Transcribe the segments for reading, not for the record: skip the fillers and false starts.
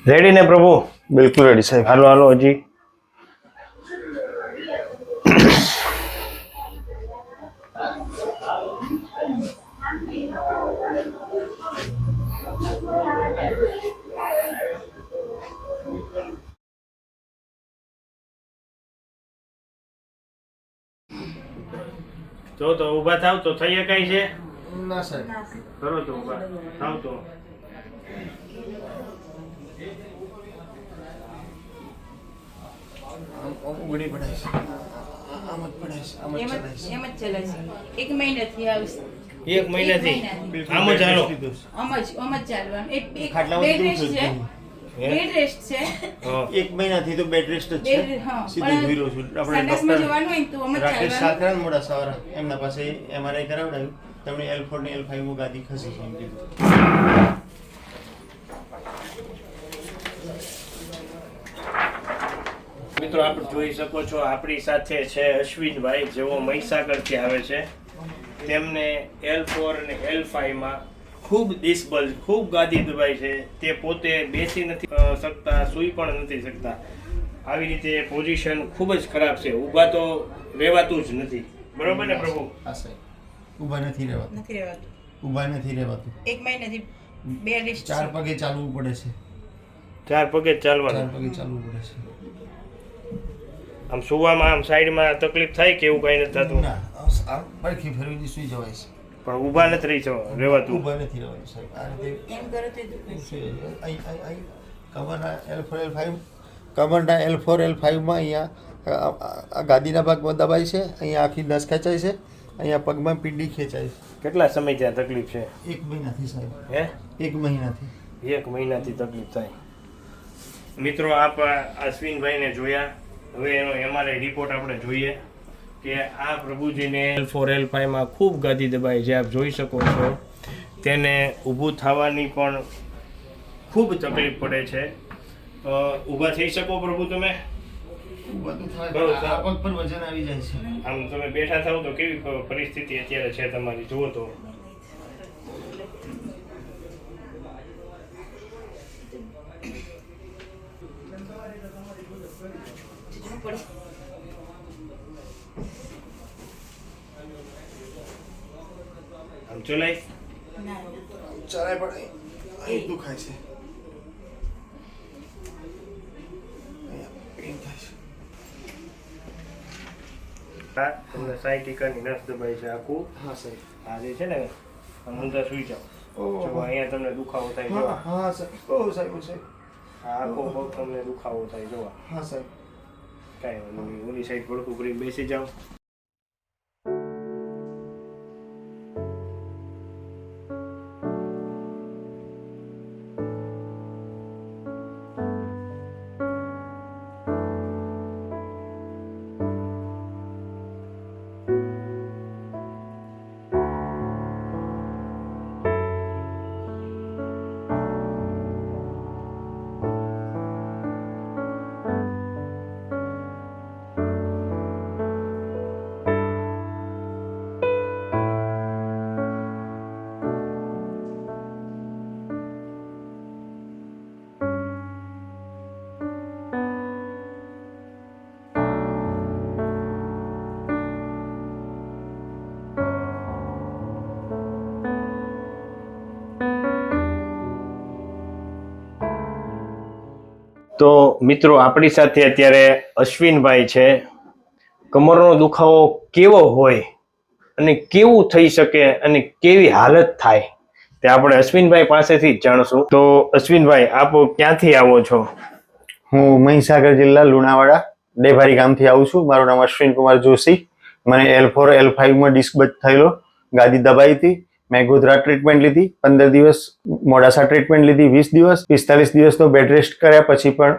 Ready ને પ્રભુ? બિલકુલ રેડી સાહેબ. હાલો હાલો હજી. તો ઊભા થાવ તો થઈ શકાય છે? ના સાહેબ. કરો તો ઊભા થાવ તો. ઉગડી પડાય છે, આમ જ પડાય છે, આમ જ ચલાય છે. એક મહિનાથી આવશે. 1 મહિનાથી આમ જ હાલો. આમ જ ચાલવાનું. એક ખાટલામાં બેડ કેવું રેસ્ટ છે. બેડ રેસ્ટ છે. 1 મહિનાથી તો બેડ રેસ્ટ જ છે. સીધું જોઈ રહ્યો છું. આપણે સંડાસમાં જવાનું હોય તો આમ જ રાકેશ ચાલવાનું. સાકરા મોડા સવારા એમના પાસે MRI કરાવડાવ્યું. તેમણે L4 ને L5 માં ગાદી ખસી છે એમ કીધું. મિત્રો આપ જોઈ શકો છો આપણી સાથે છે અશ્વિનભાઈ, જેઓ મહીસાગરથી આવે છે. તેમને L4 અને L5 માં ખૂબ ડિસબલ, ખૂબ ગાદી દબાઈ છે. તે પોતે બેસી નથી શકતા, સૂઈ પણ નથી શકતા. આવી રીતે પોઝિશન ખૂબ જ ખરાબ છે. ઊભા તો રહેવાતું જ નથી. બરોબર ને પ્રભુ? હા સાહેબ. ઊભા નથી રહેવાતું. ઊભા નથી રહેવાતું. એક મહિનાથી બેડ રેસ્ટ છે. 4 પગે ચાલવું પડે છે. 4 પગે જ 4 ચાલવાનું. પગે ચાલવું પડે છે. આમ સુવામાં આમ સાઈડમાં તકલીફ થાય કે એવું કઈ નથી થતું? ના, આમ પડખી ફેરવીને સુઈ જવાય છે. પણ ઊભા નથી રહી છો રહેવાતું. ઊભા નથી રહેવાનું સાહેબ. આ રીતે એમ કરો તો દુખે. કમરના L4 L5 માં અહીંયા આ ગાદીના ભાગમાં દબાય છે, અહીંયા આખી નસ ખેંચાય છે, અહીંયા પગમાં પીંડી ખેંચાય છે. કેટલા સમય ત્યાં તકલીફ છે? 1 મહિનાથી સાહેબ. હે? 1 મહિનાથી. 1 મહિનાથી તકલીફ થાય. મિત્રો આપ અશ્વિનભાઈને જોયા. હવે એનો MRI રિપોર્ટ આપણે જોઈએ કે આ પ્રભુજીને L4 L5 માં ખૂબ ગાદી દબાઈ છે. આપ જોઈ શકો છો તેને ઊભું થવાની પણ ખૂબ તકલીફ પડે છે. ઊભા થઈ શકો પ્રભુ તમે? બધું થાય. આ પગ પર વજન આવી જાય છે. આમ તમે બેઠા થાવ તો કેવી પરિસ્થિતિ અત્યારે છે તમારી? જુઓ તો. આમ ચલાય ના. ચલાય પણ અહીં દુખાય છે. તમને સાયટિકાની નસ દબાઈ છે આખું. હા સાહેબ. આ જે છે ને આમ અંદર સુઈ જાઓ. ઓહ. જો અહીંયા તમને દુખાવો થાય જો. હા સાહેબ. ઓહ સાહેબ. આ આખો પગ તમને દુખાવો થાય જો. હા સાહેબ. કાંઈ વાંધો નહીં. ઓલી સાઈડ ભડકું કરીને બેસી જાઓ. તો મિત્રો આપણી સાથે અત્યારે અશ્વિનભાઈ છે. કમરનો દુખાવો કેવો હોય અને કેવું થઈ શકે અને કેવી હાલત થાય તે આપણે અશ્વિનભાઈ પાસેથી જ જાણશું. તો અશ્વિનભાઈ આપ ક્યાંથી આવો છો? હું મહીસાગર જિલ્લા લુણાવાડા ડેભારી ગામથી આવું છું. મારું નામ અશ્વિન કુમાર જોશી. મને L4 L5 માં ડિસ્ક થયેલો, ગાદી દબાઈ હતી. મેં ગોધરા ટ્રીટમેન્ટ લીધી, 15 દિવસ મોડાસા ટ્રીટમેન્ટ લીધી, 20 દિવસ, 45 દિવસનો બેડ રેસ્ટ કર્યા પછી પણ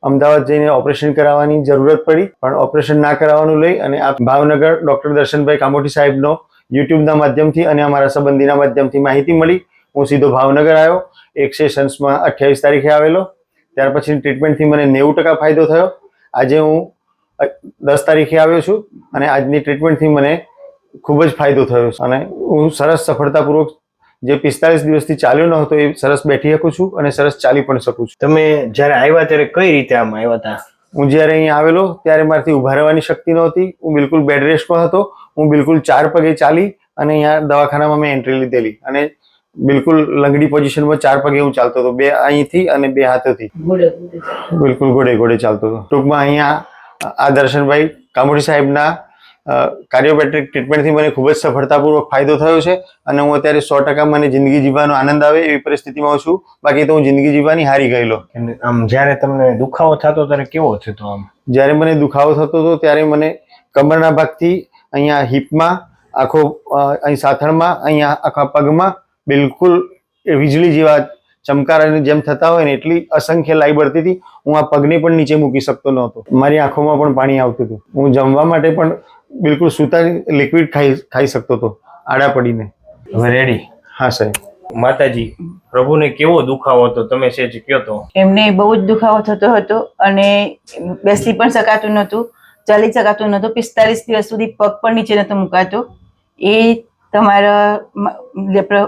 અમદાવાદ જઈને ઓપરેશન કરાવવાની જરૂરત પડી. પણ ઓપરેશન ના કરાવવાનું લઈ અને આ ભાવનગર ડૉક્ટર દર્શનભાઈ કામોટી સાહેબનો યુટ્યુબના માધ્યમથી અને અમારા સંબંધીના માધ્યમથી માહિતી મળી. હું સીધો ભાવનગર આવ્યો. એક સેશન્સમાં 28 તારીખે આવેલો. ત્યાર પછી ટ્રીટમેન્ટથી મને 90% ફાયદો થયો. આજે હું 10 તારીખે આવ્યો છું અને આજની ટ્રીટમેન્ટથી મને ખૂબ જ ફાયદો થયો છે અને હું સરસ સફળતાપૂર્વક જે 45 દિવસથી ચાલ્યો ન હતો એ સરસ બેઠી શકું છું અને સરસ ચાલી પણ શકું છું. તમે જ્યારે આવ્યા ત્યારે કઈ રીતે આમ આવ્યા હતા? હું જ્યારે અહીંયા આવેલો ત્યારે મારાથી ઊભા રહેવાની શક્તિ નહોતી. હું બિલકુલ બેડ રેસ્ટમાં હતો. હું બિલકુલ 4 પગે ચાલી અને અહીંયા દવાખાનામાં મેં એન્ટ્રી લીધેલી અને બિલકુલ લંગડી પોઝિશનમાં 4 પગે હું ચાલતો હતો, 2 અહીંથી અને 2 હાથોથી, બિલકુલ ઘોડે ઘોડે ચાલતો હતો. ટૂંકમાં અહીંયા આ દર્શનભાઈ કામોડી સાહેબના કાર્ડિયોપેટ્રિક ટ્રીટમેન્ટથી મને ખૂબ જ સફળતાપૂર્વક ફાયદો થયો છે અને હું અત્યારે 100% મને જિંદગી જીવવાનો આનંદ આવે એવી પરિસ્થિતિમાં છું. બાકી તો હું જિંદગી જીવવાની હારી ગયેલો. આમ જ્યારે તમને દુખાવો થતો ત્યારે કેવો થતો? આમ જ્યારે મને દુખાવો થતો હતો ત્યારે મને કમરના ભાગથી અહીંયા હિપમાં, આખો અહીં સાથળમાં, અહીંયા આખા પગમાં બિલકુલ વીજળી જેવા ચમકારાની જેમ થતા હોય ને એટલી અસંખ્ય લાઈ બળતી હતી. હું આ પગને પણ નીચે મૂકી શકતો નહોતો. મારી આંખોમાં પણ પાણી આવતું હતું. હું જમવા માટે પણ બિલકુલ સૂતા લિક્વિડ ખાઈ શકતો હતો આડા પડીને. હવે રેડી? હા સાહેબ. માતાજી, પ્રભુને કેવો દુખાવો હતો તમે સેજ કયો તો? એમને બહુ જ દુખાવો થતો હતો અને બેસી પણ શકાતું નહોતું, ચાલી શકાતું નહોતું. 45 દિવસ સુધી પગ પણ નીચે નહોતો મુકાતો. એ તમારા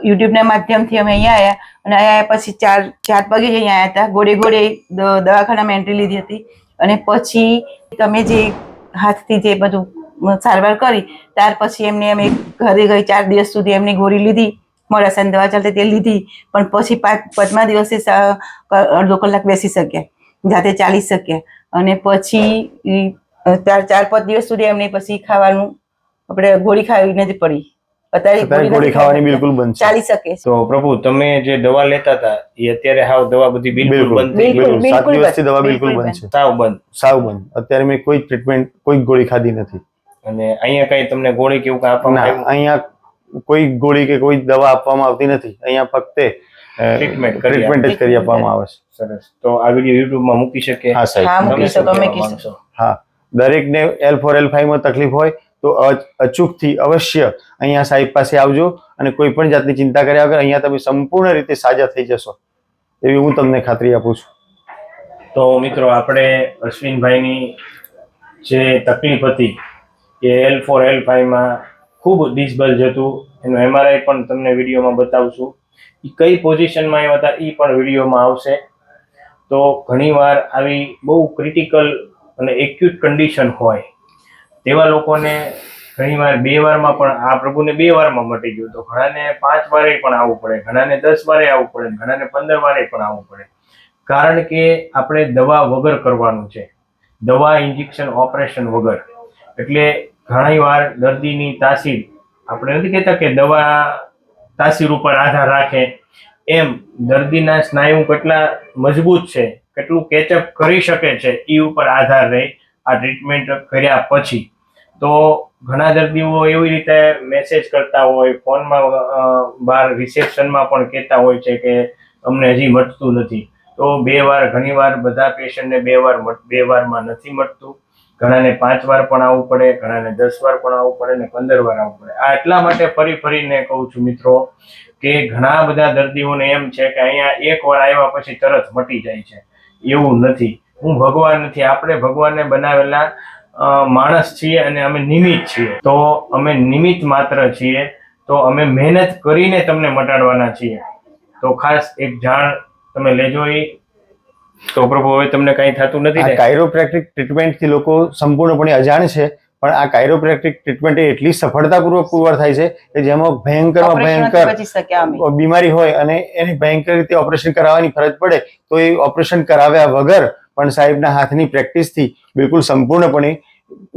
યુટ્યુબના માધ્યમથી અમે અહીંયા આવ્યા અને અહીંયા પછી ચાર પગે જ અહીંયા આવ્યા હતા. ઘોડે ઘોડે દવાખાનામાં એન્ટ્રી લીધી હતી અને પછી તમે જે હાથથી જે બધું સારવાર કરી ત્યાર પછી એમને અમે ઘરે ગઈ 4 દિવસ સુધી એમની ગોળી લીધી, મોડાસાની દવા ચાલતી તે લીધી, પણ પછી 5મા દિવસે અડધો કલાક બેસી શક્યા, જાતે ચાલી શક્યા અને પછી 4-5 દિવસ સુધી એમને પછી ખાવાનું આપણે ગોળી ખાવી નથી પડી. અત્યારે ગોળી ખાવાની બિલકુલ બંધ છે. ચાલી શકે. તો પ્રભુ, તમે જે દવા લેતા હતા એ અત્યારે હાવ દવા બધી બિલકુલ બંધ થઈ ગઈ? 7 દિવસથી દવા બિલકુલ બંધ છે. સાવ બંધ. અત્યારે મેં કોઈ ટ્રીટમેન્ટ, કોઈ ગોળી ખાધી નથી. અને અહીંયા કઈ તમને ગોળી કેવું કઈ આપવામાં આવ્યું? અહીંયા કોઈ ગોળી કે કોઈ દવા આપવામાં આવતી નથી. અહીંયા ફક્ત ટ્રીટમેન્ટ જ કરી આપવામાં આવે છે. સરસ. તો આ વિડીયો YouTube માં મૂકી શકે? હા સાહેબ. હા, મૂકી તમે શું શકો, કહેવા મૂકી માંગશો? હા, દરેકને L4 L5 માં તકલીફ હોય તો અચૂકથી અવશ્ય અહીંયા સાહેબ પાસે આવજો અને કોઈ પણ જાતની ચિંતા કર્યા વગર અહીંયા તમે સંપૂર્ણ રીતે સાજા થઈ જશો એવી હું તમને ખાતરી આપું છું. તો મિત્રો, આપણે અશ્વિનભાઈની જે તકલીફ હતી એ L4 L5 માં ખૂબ ડિસબલ્જ હતું. એનું MRI પણ તમને વિડીયોમાં બતાવશું. એ કઈ પોઝિશનમાં આવ્યા હતા એ પણ વિડીયોમાં આવશે. તો ઘણીવાર આવી બહુ ક્રિટિકલ અને એક્યુટ કન્ડિશન હોય તેવા લોકોને ઘણીવાર 2 વારમાં પણ, આ પ્રભુને 2 વારમાં મટી ગયું, તો ઘણાને 5 વારે પણ આવવું પડે, ઘણાને 10 વારે આવવું પડે, ઘણાને 15 વારે પણ આવવું પડે. કારણ કે આપણે દવા વગર કરવાનું છે, દવા, ઇન્જેક્શન, ઓપરેશન વગર. એટલે ઘણી વાર દર્દીની તાસીર, આપણે નથી કહેતા કે દવા તાસીર ઉપર આધાર રાખે, એમ દર્દીના સ્નાયુ કેટલા મજબૂત છે, કેટલું કેચઅપ કરી શકે છે એ ઉપર આધાર રહે આ ટ્રીટમેન્ટ કર્યા પછી. તો ઘણા દર્દીઓ એવી રીતે મેસેજ કરતા હોય, ફોનમાં બહાર રિસેપ્શનમાં પણ કહેતા હોય છે કે અમને હજી મટતું નથી. તો 2 વાર, ઘણી વાર બધા પેશન્ટને 2 વારમાં નથી મટતું. ઘણાને 5 વાર પણ આવવું પડે, ઘણાને 10 વાર પણ આવવું પડે ને 15 વાર આવવું પડે. આ એટલા માટે ફરીને કહું છું મિત્રો કે ઘણા બધા દર્દીઓને એમ છે કે અહીંયા 1 વાર આવ્યા પછી તરત મટી જાય છે. એવું નથી. હું ભગવાન નથી, આપણે ભગવાનને બનાવેલા માણસ છીએ અને અમે નિમિત્ત છીએ. તો અમે નિમિત્ત માત્ર છીએ. તો અમે મહેનત કરીને તમને મટાડવાના છીએ. તો ખાસ એક જાણ તમે લેજો. તો પ્રભુ, હવે તમને કઈ થતું નથી ને? કાયરોપ્રેક્ટિક ટ્રીટમેન્ટથી લોકો સંપૂર્ણપણે અજાણ છે, પણ આ કાયરોપ્રેક્ટિક ટ્રીટમેન્ટ એટલી સફળતાપૂર્વક પુરવાર થાય છે કે જેમાં ભયંકર બીમારી હોય અને એની ભયંકર રીતે ઓપરેશન કરાવવાની ફરજ પડે તો એ ઓપરેશન કરાવ્યા વગર પણ સાહેબના હાથની પ્રેક્ટિસથી બિલકુલ સંપૂર્ણપણે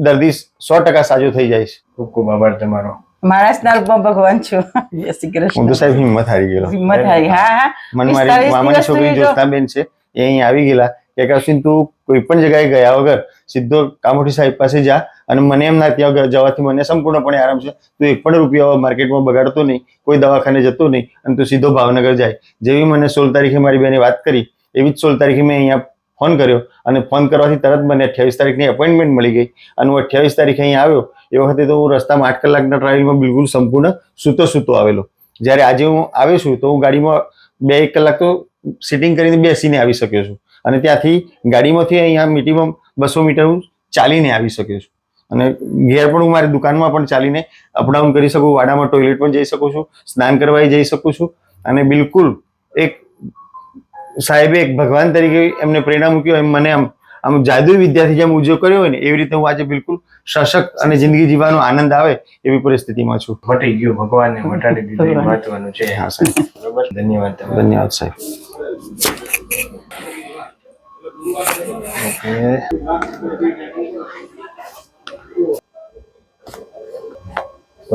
દર્દી 100% સાજો થઈ જાય છે. ખૂબ ખૂબ આભાર તમારો. માણસના રૂપમાં ભગવાન છું. જય શ્રી કૃષ્ણ. હું તો સાહેબ હિંમત હારી ગયેલો. હિંમત હારી. હા. મને મારી મામાની છોકરી જ્યોત્નાબેન છે, એ અહીં આવી ગયેલા કે અશ્વિન, તું કોઈ પણ જગ્યાએ ગયા વગર સીધો કામોઠી સાહેબ પાસે જા અને મને એમ ના ત્યાં જવાથી મને સંપૂર્ણપણે આરામ છે. તું 1 પણ રૂપિયા માર્કેટમાં બગાડતો નહીં, કોઈ દવાખાને જતો નહીં અને તું સીધો ભાવનગર જાય. જેવી મને 16 તારીખે મારી બેને વાત કરી એવી જ 16 તારીખે મેં અહીંયા ફોન કર્યો અને ફોન કરવાથી તરત મને 28 તારીખની એપોઇન્ટમેન્ટ મળી ગઈ અને હું 28 તારીખે અહીં આવ્યો. એ વખતે તો હું રસ્તામાં 8 કલાકના ટ્રાવેલમાં બિલકુલ સંપૂર્ણ સૂતો આવેલો. જ્યારે આજે હું આવ્યો છું તો હું ગાડીમાં 2-1 કલાક તો સિટિંગ કરીને બેસીને આવી શક્યો છું અને ત્યાંથી ગાડીમાંથી અહીંયા મિનિમમ 200 મીટર હું ચાલીને આવી શક્યો છું. અને ઘેર પણ હું મારી દુકાનમાં પણ ચાલીને અપડાઉન કરી શકું, વાડામાં ટોયલેટ પણ જઈ શકું છું, સ્નાન કરવા જઈ શકું છું. અને બિલકુલ એક સાહેબે એક ભગવાન તરીકે એમને પ્રેરણા મૂકી હોય, મને આમ જાદુઈ વિદ્યાથી જેમ ઉદ્યોગ કર્યો હોય ને એવી રીતે હું આજે બિલકુલ સશક્ત અને જિંદગી જીવવાનો આનંદ આવે એવી પરિસ્થિતિમાં છું. મટી ગયું, ભગવાનને મટાડી દીધું, એ મહત્વનું છે. હા સાહેબ, બરોબર, ધન્યવાદ તમારો. ધન્યવાદ સાહેબ.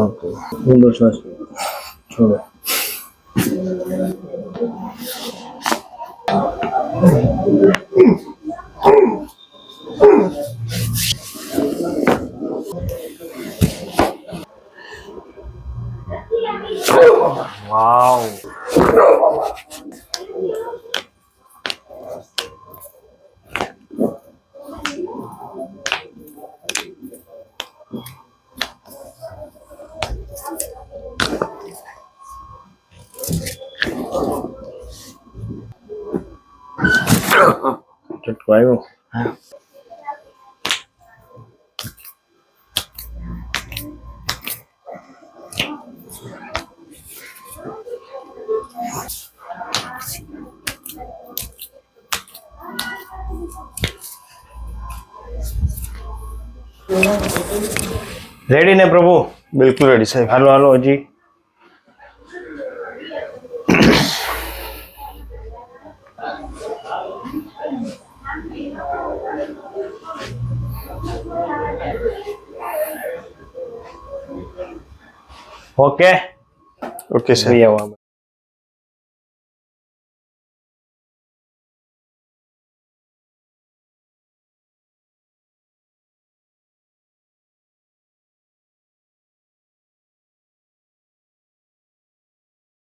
ઓકે, ઊંડો શ્વાસ છોડો. વાવ, ચટકો આવ્યો. રેડી ને પ્રભુ? બિલકુલ રેડી સાહેબ. હાલો હાલો, હજી ઓકે ઓકે સાહેબ. જઈ આવો.